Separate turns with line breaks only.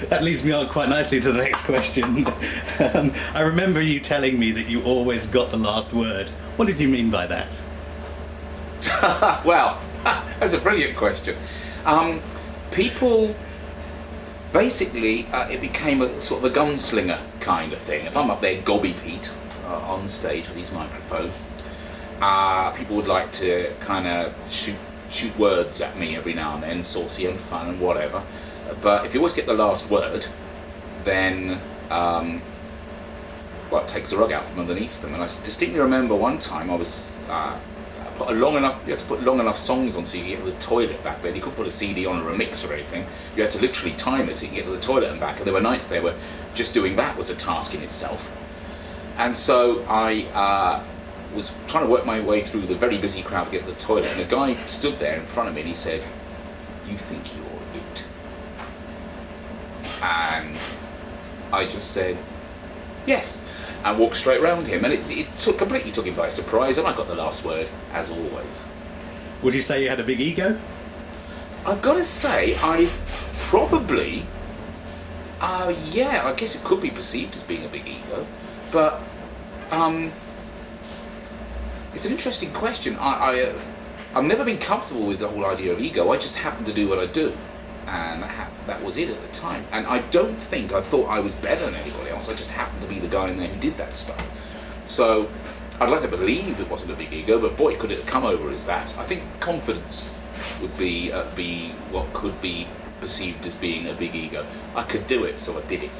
That leads me on quite nicely to the next question. I remember you telling me that you always got the last word. What did you mean by that?
Well, that's a brilliant question. People, basically, it became a sort of a gunslinger kind of thing. If I'm up there Gobby Pete on stage with his microphone, people would like to kind of shoot words at me every now and then, saucy and fun and whatever. But if you always get the last word, then well, it takes the rug out from underneath them. And I distinctly remember one time I was you had to put long enough songs on so you could get to the toilet back then. You couldn't put a CD on or a mix or anything. You had to literally time it so you could get to the toilet and back. And there were nights there where just doing that was a task in itself. And so I was trying to work my way through the very busy crowd to get to the toilet, and a guy stood there in front of me and he said, "You think you're it?" And I just said, "Yes," and walked straight round him, and it completely took him by surprise, and I got the last word, as always.
Would you say you had a big ego?
I've got to say, I probably, yeah, I guess it could be perceived as being a big ego, but it's an interesting question. I've never been comfortable with the whole idea of ego. I just happen to do what I do, and that was it at the time. And I don't think I thought I was better than anybody else. I just happened to be the guy in there who did that stuff. So I'd like to believe it wasn't a big ego, but boy, could it come over as that. I think confidence would be what could be perceived as being a big ego. I could do it, so I did it.